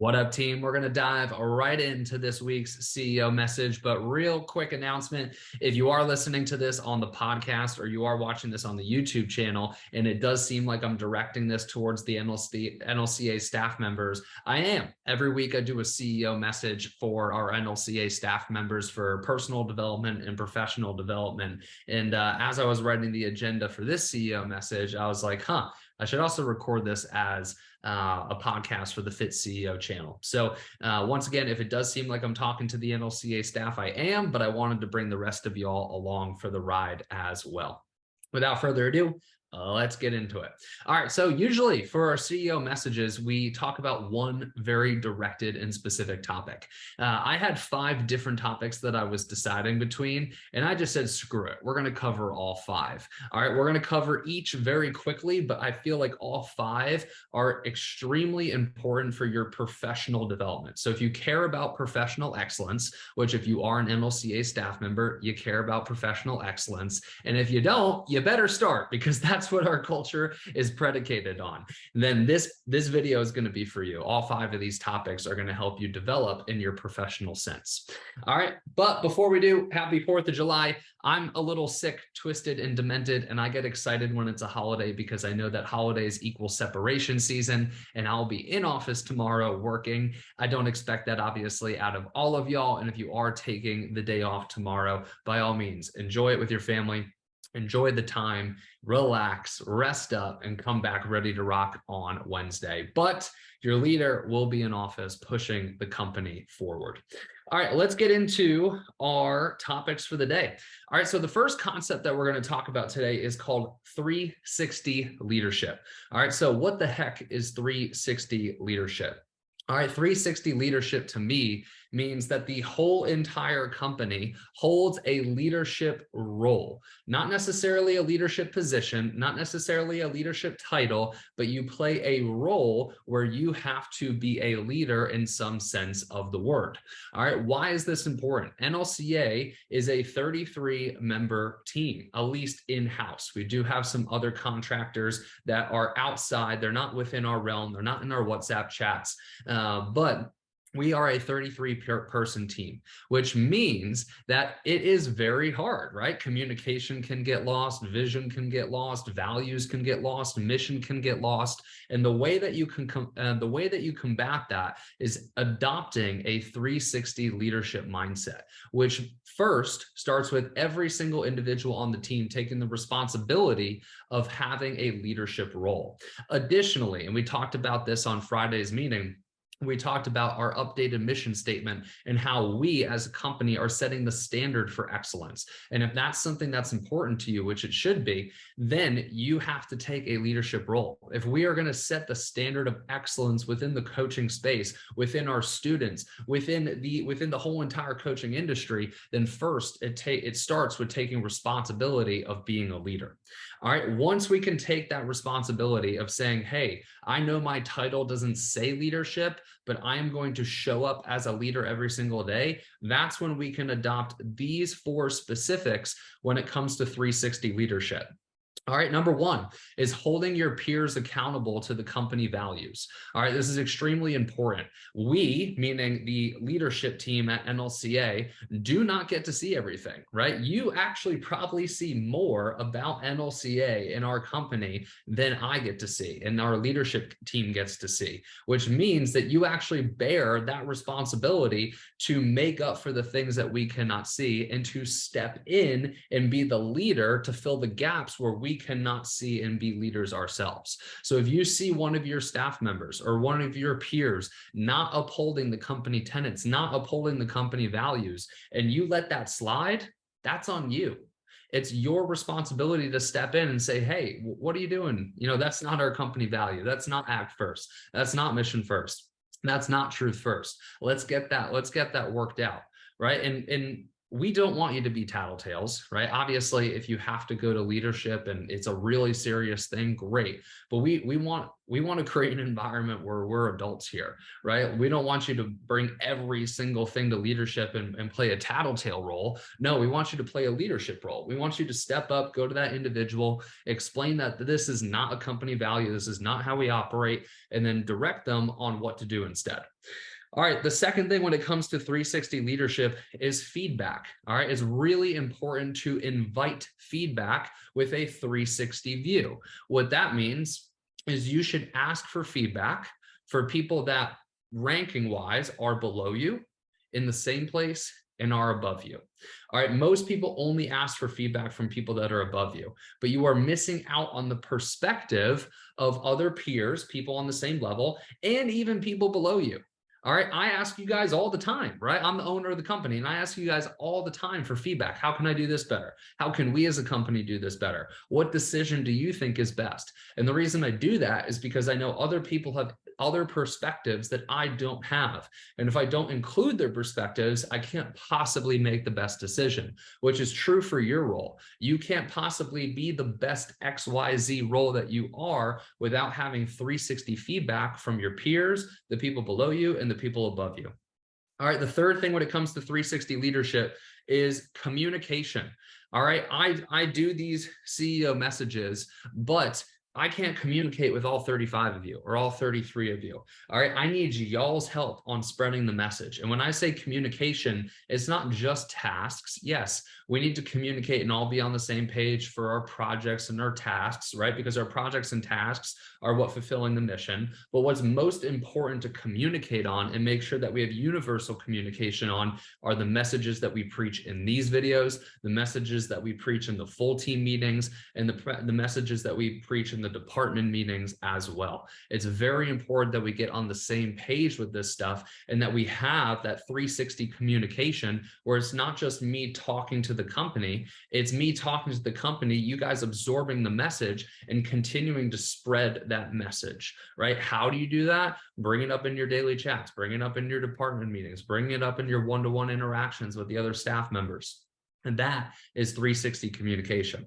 What up, team? We're going to dive right into this week's CEO message, but real quick announcement. If you are listening to this on the podcast or you are watching this on the YouTube channel, and it does seem like I'm directing this towards the NLCA staff members, I am. Every week I do a CEO message for our NLCA staff members for personal development and professional development. And as I was writing the agenda for this CEO message, I was like, I should also record this as a podcast for the Fit CEO channel. So once again, if it does seem like I'm talking to the NLCA staff, I am, but I wanted to bring the rest of y'all along for the ride as well. Without further ado, let's get into it. All right. So usually for our CEO messages, we talk about one very directed and specific topic. I had 5 different topics that I was deciding between, and I just said, screw it. We're going to cover all 5. All right. We're going to cover each very quickly, but I feel like all 5 are extremely important for your professional development. So if you care about professional excellence, which if you are an NLCA staff member, you care about professional excellence. And if you don't, you better start, because that's what our culture is predicated on. Then this video is going to be for you. All 5 of these topics are going to help you develop in your professional sense. All right. But before we do, happy 4th of July. I'm a little sick, twisted, and demented, and I get excited when it's a holiday because I know that holidays equal separation season, and I'll be in office tomorrow working. I don't expect that, obviously, out of all of y'all. And if you are taking the day off tomorrow, by all means, enjoy it with your family. Enjoy the time, relax, rest up, and come back ready to rock on Wednesday. But your leader will be in office pushing the company forward. All right, let's get into our topics for the day. All right, so the first concept that we're going to talk about today is called 360 leadership. All right, so what the heck is 360 leadership? All right, 360 leadership to me means that the whole entire company holds a leadership role, not necessarily a leadership position, not necessarily a leadership title, but you play a role where you have to be a leader in some sense of the word. All right, why is this important? NLCA is a 33-member team, at least in-house. We do have some other contractors that are outside. They're not within our realm. They're not in our WhatsApp chats, but we are a 33-person team, which means that it is very hard, right? Communication can get lost, vision can get lost, values can get lost, mission can get lost. And the way that you can combat that is adopting a 360 leadership mindset, which first starts with every single individual on the team taking the responsibility of having a leadership role. Additionally, and we talked about this on Friday's meeting, we talked about our updated mission statement and how we as a company are setting the standard for excellence. And if that's something that's important to you, which it should be, then you have to take a leadership role. If we are going to set the standard of excellence within the coaching space, within our students, within the whole entire coaching industry, then first it starts with taking responsibility of being a leader. All right. Once we can take that responsibility of saying, hey, I know my title doesn't say leadership, but I am going to show up as a leader every single day. That's when we can adopt these 4 specifics when it comes to 360 leadership. All right, number 1 is holding your peers accountable to the company values. All right, this is extremely important. We, meaning the leadership team at NLCA, do not get to see everything, right? You actually probably see more about NLCA in our company than I get to see and our leadership team gets to see, which means that you actually bear that responsibility to make up for the things that we cannot see and to step in and be the leader to fill the gaps where we cannot see and be leaders ourselves. So if you see one of your staff members or one of your peers not upholding the company tenets, not upholding the company values, and you let that slide, that's on you. It's your responsibility to step in and say, hey, what are you doing? That's not our company value. That's not act first. That's not mission first. That's not truth first. Let's get that worked out. Right. And we don't want you to be tattletales, right? Obviously, if you have to go to leadership and it's a really serious thing, great. But we want to create an environment where we're adults here, right? We don't want you to bring every single thing to leadership and play a tattletale role. No, we want you to play a leadership role. We want you to step up, go to that individual, explain that this is not a company value, this is not how we operate, and then direct them on what to do instead. All right, the second thing when it comes to 360 leadership is feedback. All right, it's really important to invite feedback with a 360 view. What that means is you should ask for feedback for people that ranking wise are below you, in the same place, and are above you. All right, most people only ask for feedback from people that are above you, but you are missing out on the perspective of other peers, people on the same level, and even people below you. All right, I ask you guys all the time, right? I'm the owner of the company and I ask you guys all the time for feedback. How can I do this better? How can we as a company do this better? What decision do you think is best? And the reason I do that is because I know other people have other perspectives that I don't have. And if I don't include their perspectives, I can't possibly make the best decision, which is true for your role. You can't possibly be the best XYZ role that you are without having 360 feedback from your peers, the people below you, and the people above you. All right, the third thing when it comes to 360 leadership is communication. All right, I do these CEO messages, but I can't communicate with all 35 of you or all 33 of you. All right, I need y'all's help on spreading the message. And when I say communication, it's not just tasks. Yes, we need to communicate and all be on the same page for our projects and our tasks, right? Because our projects and tasks are what fulfilling the mission. But what's most important to communicate on and make sure that we have universal communication on are the messages that we preach in these videos, the messages that we preach in the full team meetings, and the messages that we preach in the department meetings as well. It's very important that we get on the same page with this stuff and that we have that 360 communication where it's not just me talking to the company, it's me talking to the company, you guys absorbing the message and continuing to spread that message, right? How do you do that? Bring it up in your daily chats, bring it up in your department meetings, bring it up in your one-to-one interactions with the other staff members. And that is 360 communication.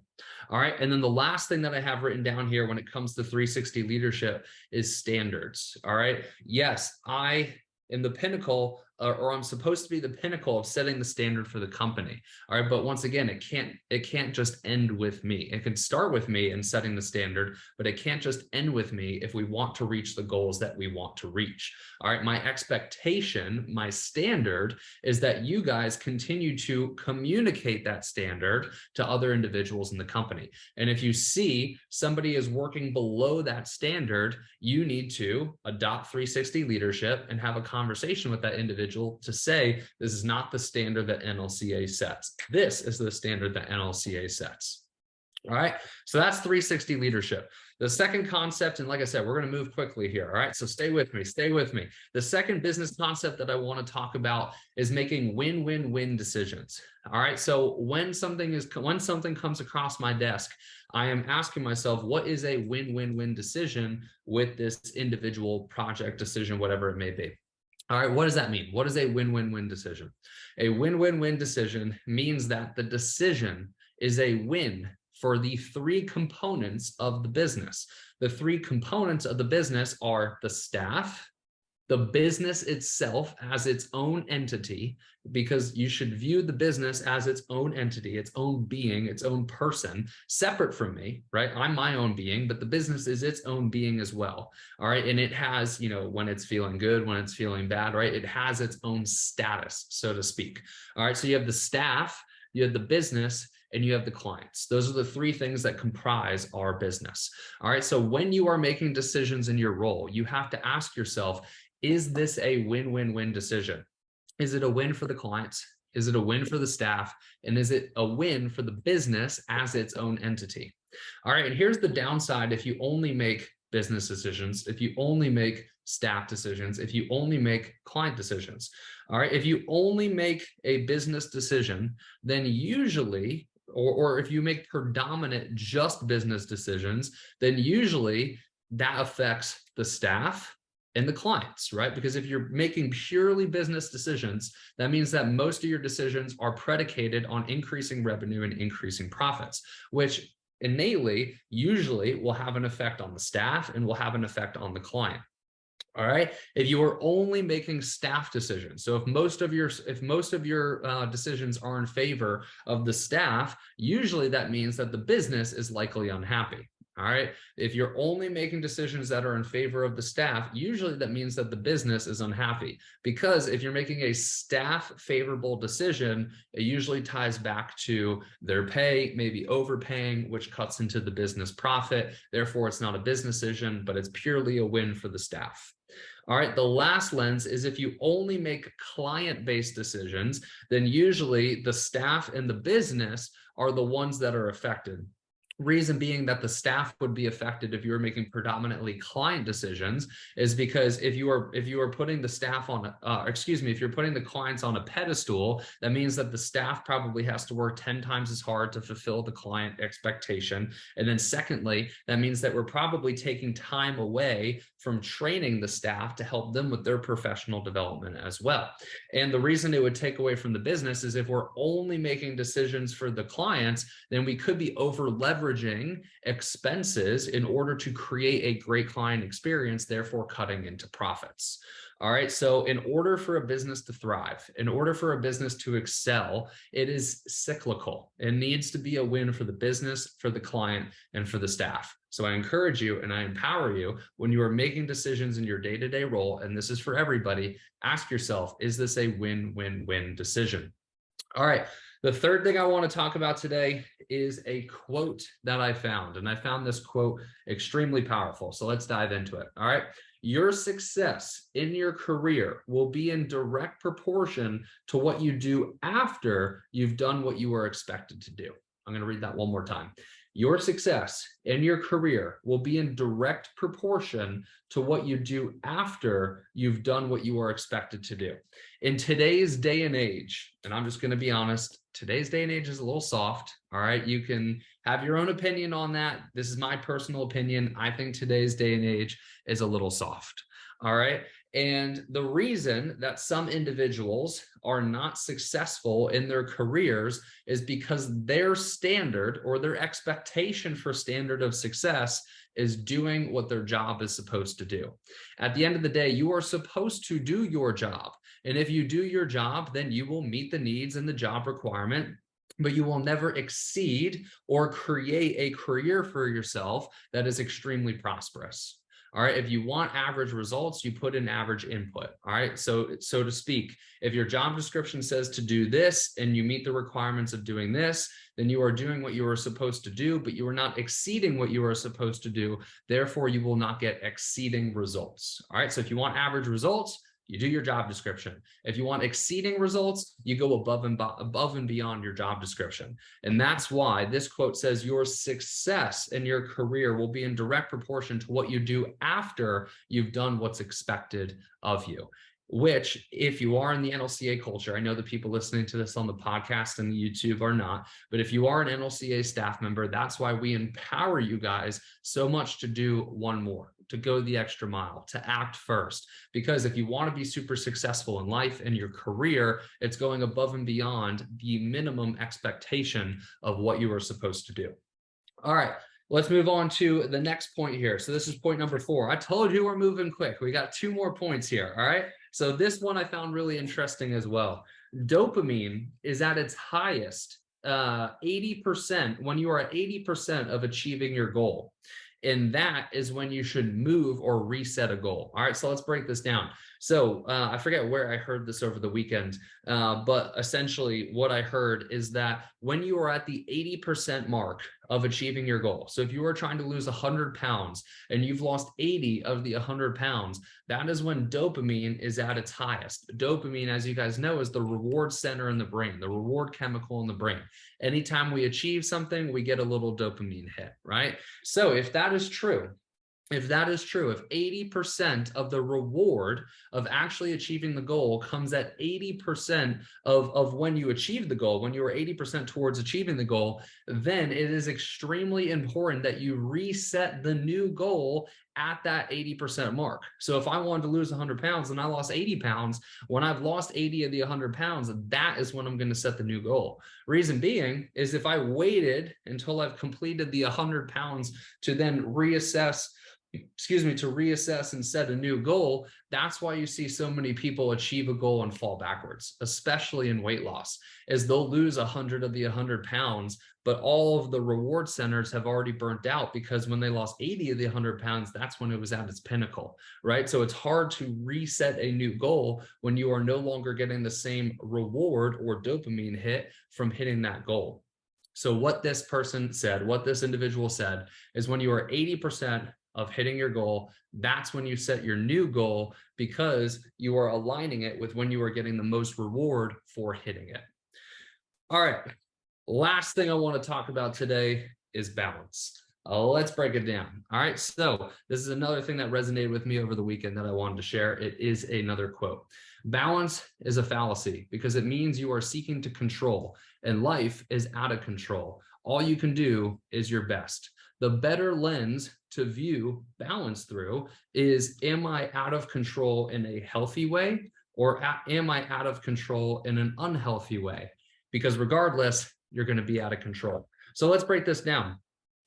All right. And then the last thing that I have written down here when it comes to 360 leadership is standards. All right. Yes, I am the pinnacle, or I'm supposed to be the pinnacle of setting the standard for the company. All right. But once again, it can't just end with me. It can start with me in setting the standard, but it can't just end with me if we want to reach the goals that we want to reach. All right. My expectation, my standard is that you guys continue to communicate that standard to other individuals in the company. And if you see somebody is working below that standard, you need to adopt 360 leadership and have a conversation with that individual to say, this is not the standard that NLCA sets. This is the standard that NLCA sets. All right. So that's 360 leadership. The second concept, and like I said, we're going to move quickly here. All right. So stay with me. Stay with me. The second business concept that I want to talk about is making win-win-win decisions. All right. So when something comes across my desk, I am asking myself, what is a win-win-win decision with this individual project decision, whatever it may be. All right, what does that mean? What is a win-win-win decision? A win-win-win decision means that the decision is a win for the three components of the business. The three components of the business are the staff, the business itself as its own entity, because you should view the business as its own entity, its own being, its own person, separate from me, right? I'm my own being, but the business is its own being as well. All right. And it has, when it's feeling good, when it's feeling bad, right? It has its own status, so to speak. All right. So you have the staff, you have the business, and you have the clients. Those are the three things that comprise our business. All right. So when you are making decisions in your role, you have to ask yourself, is this a win-win-win decision? Is it a win for the clients? Is it a win for the staff? And is it a win for the business as its own entity? All right. And here's the downside if you only make business decisions, if you only make staff decisions, if you only make client decisions. All right. If you only make a business decision, then usually, or if you make predominant just business decisions, then usually that affects the staff, and the clients, right? Because if you're making purely business decisions, that means that most of your decisions are predicated on increasing revenue and increasing profits, which innately usually will have an effect on the staff and will have an effect on the client. All right. If you are only making staff decisions, so if most of your decisions are in favor of the staff, usually that means that the business is likely unhappy. All right. If you're only making decisions that are in favor of the staff, usually that means that the business is unhappy, because if you're making a staff favorable decision, it usually ties back to their pay, maybe overpaying, which cuts into the business profit. Therefore, it's not a business decision, but it's purely a win for the staff. All right, the last lens is if you only make client-based decisions, then usually the staff and the business are the ones that are affected. Reason being that the staff would be affected if you were making predominantly client decisions is because if you are putting the staff on if you're putting the clients on a pedestal, that means that the staff probably has to work 10 times as hard to fulfill the client expectation. And then secondly, that means that we're probably taking time away from training the staff to help them with their professional development as well. And the reason it would take away from the business is if we're only making decisions for the clients, then we could be over leveraging expenses in order to create a great client experience, therefore cutting into profits. All right. So in order for a business to thrive, in order for a business to excel, it is cyclical. It needs to be a win for the business, for the client, and for the staff. So I encourage you and I empower you when you are making decisions in your day-to-day role, and this is for everybody, ask yourself, is this a win-win-win decision? All right. The third thing I want to talk about today is a quote that I found, and I found this quote extremely powerful. So let's dive into it. All right. Your success in your career will be in direct proportion to what you do after you've done what you were expected to do. I'm going to read that one more time. Your success in your career will be in direct proportion to what you do after you've done what you are expected to do. In today's day and age, and I'm just going to be honest, today's day and age is a little soft. All right. You can have your own opinion on that. This is my personal opinion. I think today's day and age is a little soft. All right. And the reason that some individuals are not successful in their careers is because their standard or their expectation for standard of success is doing what their job is supposed to do. At the end of the day, you are supposed to do your job. And if you do your job, then you will meet the needs and the job requirement, but you will never exceed or create a career for yourself that is extremely prosperous. All right. If you want average results, you put in average input. All right. So to speak, if your job description says to do this and you meet the requirements of doing this, then you are doing what you are supposed to do, but you are not exceeding what you are supposed to do. Therefore, you will not get exceeding results. All right. So if you want average results, you do your job description. If you want exceeding results, you go above and beyond your job description. And that's why this quote says your success in your career will be in direct proportion to what you do after you've done what's expected of you. Which, if you are in the NLCA culture, I know the people listening to this on the podcast and the YouTube are not, but if you are an NLCA staff member, that's why we empower you guys so much to do one more, to go the extra mile, to act first. Because if you want to be super successful in life and your career, it's going above and beyond the minimum expectation of what you are supposed to do. All right. Let's move on to the next point here. So this is point number 4. I told you we're moving quick. We got 2 more points here. All right. So this one I found really interesting as well. Dopamine is at its highest 80% when you are at 80% of achieving your goal. And that is when you should move or reset a goal. All right, so let's break this down. So I forget where I heard this over the weekend, but essentially what I heard is that when you are at the 80% mark of achieving your goal, so if you are trying to lose 100 pounds and you've lost 80 of the 100 pounds, that is when dopamine is at its highest. Dopamine, as you guys know, is the reward center in the brain, the reward chemical in the brain. Anytime we achieve something, we get a little dopamine hit, right? So if that is true, if 80% of the reward of actually achieving the goal comes at 80% of when you achieve the goal, when you are 80% towards achieving the goal, then it is extremely important that you reset the new goal at that 80% mark. So if I wanted to lose 100 pounds and I lost 80 pounds, when I've lost 80 of the 100 pounds, that is when I'm going to set the new goal. Reason being is if I waited until I've completed the 100 pounds to then reassess and set a new goal, that's why you see so many people achieve a goal and fall backwards, especially in weight loss, is they'll lose 100 of the 100 pounds, but all of the reward centers have already burnt out because when they lost 80 of the 100 pounds, that's when it was at its pinnacle, right? So it's hard to reset a new goal when you are no longer getting the same reward or dopamine hit from hitting that goal. So what this individual said is when you are 80% of hitting your goal, that's when you set your new goal because you are aligning it with when you are getting the most reward for hitting it. All right. Last thing I want to talk about today is balance. Let's break it down. All right. So this is another thing that resonated with me over the weekend that I wanted to share. It is another quote. Balance is a fallacy because it means you are seeking to control and life is out of control. All you can do is your best. The better lens to view balance through is, am I out of control in a healthy way or am I out of control in an unhealthy way? Because regardless, you're going to be out of control. So let's break this down.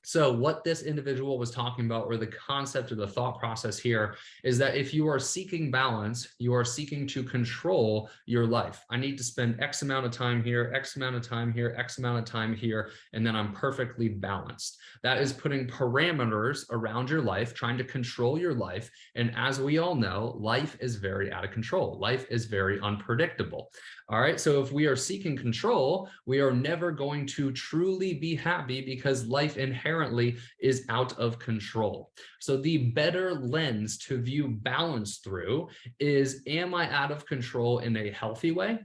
So what this individual was talking about, or the concept or the thought process here, is that if you are seeking balance, you are seeking to control your life. I need to spend X amount of time here, X amount of time here, X amount of time here, and then I'm perfectly balanced. That is putting parameters around your life, trying to control your life. And as we all know, life is very out of control. Life is very unpredictable. All right. So if we are seeking control, we are never going to truly be happy because life inherently is out of control. So the better lens to view balance through is, am I out of control in a healthy way?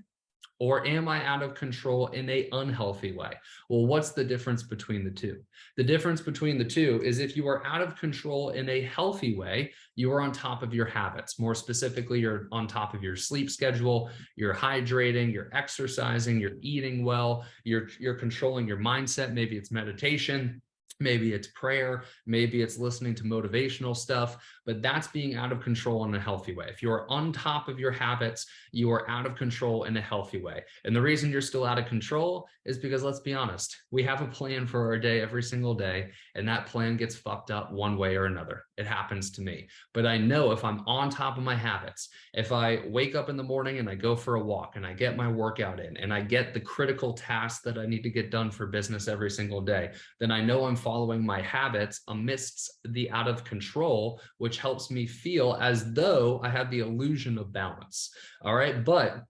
Or am I out of control in an unhealthy way? Well, what's the difference between the two? The difference between the two is if you are out of control in a healthy way, you are on top of your habits. More specifically, you're on top of your sleep schedule, you're hydrating, you're exercising, you're eating well, you're controlling your mindset. Maybe it's meditation. Maybe it's prayer, maybe it's listening to motivational stuff, but that's being out of control in a healthy way. If you're on top of your habits, you are out of control in a healthy way. And the reason you're still out of control is because, let's be honest, we have a plan for our day every single day, and that plan gets fucked up one way or another. It happens to me. But I know if I'm on top of my habits, if I wake up in the morning and I go for a walk and I get my workout in and I get the critical tasks that I need to get done for business every single day, then I know I'm following my habits amidst the out of control, which helps me feel as though I have the illusion of balance. All right. But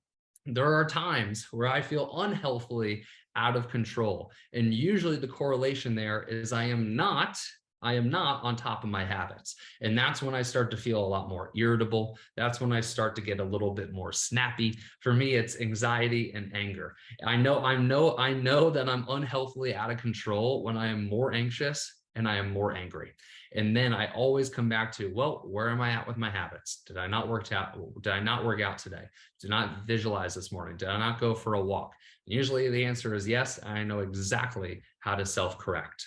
there are times where I feel unhealthily out of control. And usually the correlation there is I am not on top of my habits. And that's when I start to feel a lot more irritable. That's when I start to get a little bit more snappy. For me, it's anxiety and anger. I know that I'm unhealthily out of control when I am more anxious and I am more angry. And then I always come back to, well, where am I at with my habits? Did I not work out today? Did not visualize this morning? Did I not go for a walk? And usually the answer is yes. I know exactly how to self-correct.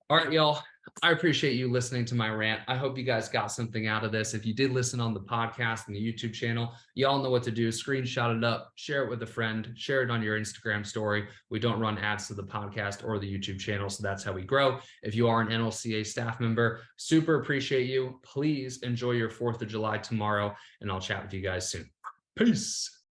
All right, y'all. I appreciate you listening to my rant. I hope you guys got something out of this. If you did listen on the podcast and the YouTube channel, you all know what to do. Screenshot it up, share it with a friend, share it on your Instagram story. We don't run ads to the podcast or the YouTube channel, so that's how we grow. If you are an NLCA staff member, super appreciate you. Please enjoy your 4th of July tomorrow, and I'll chat with you guys soon. Peace.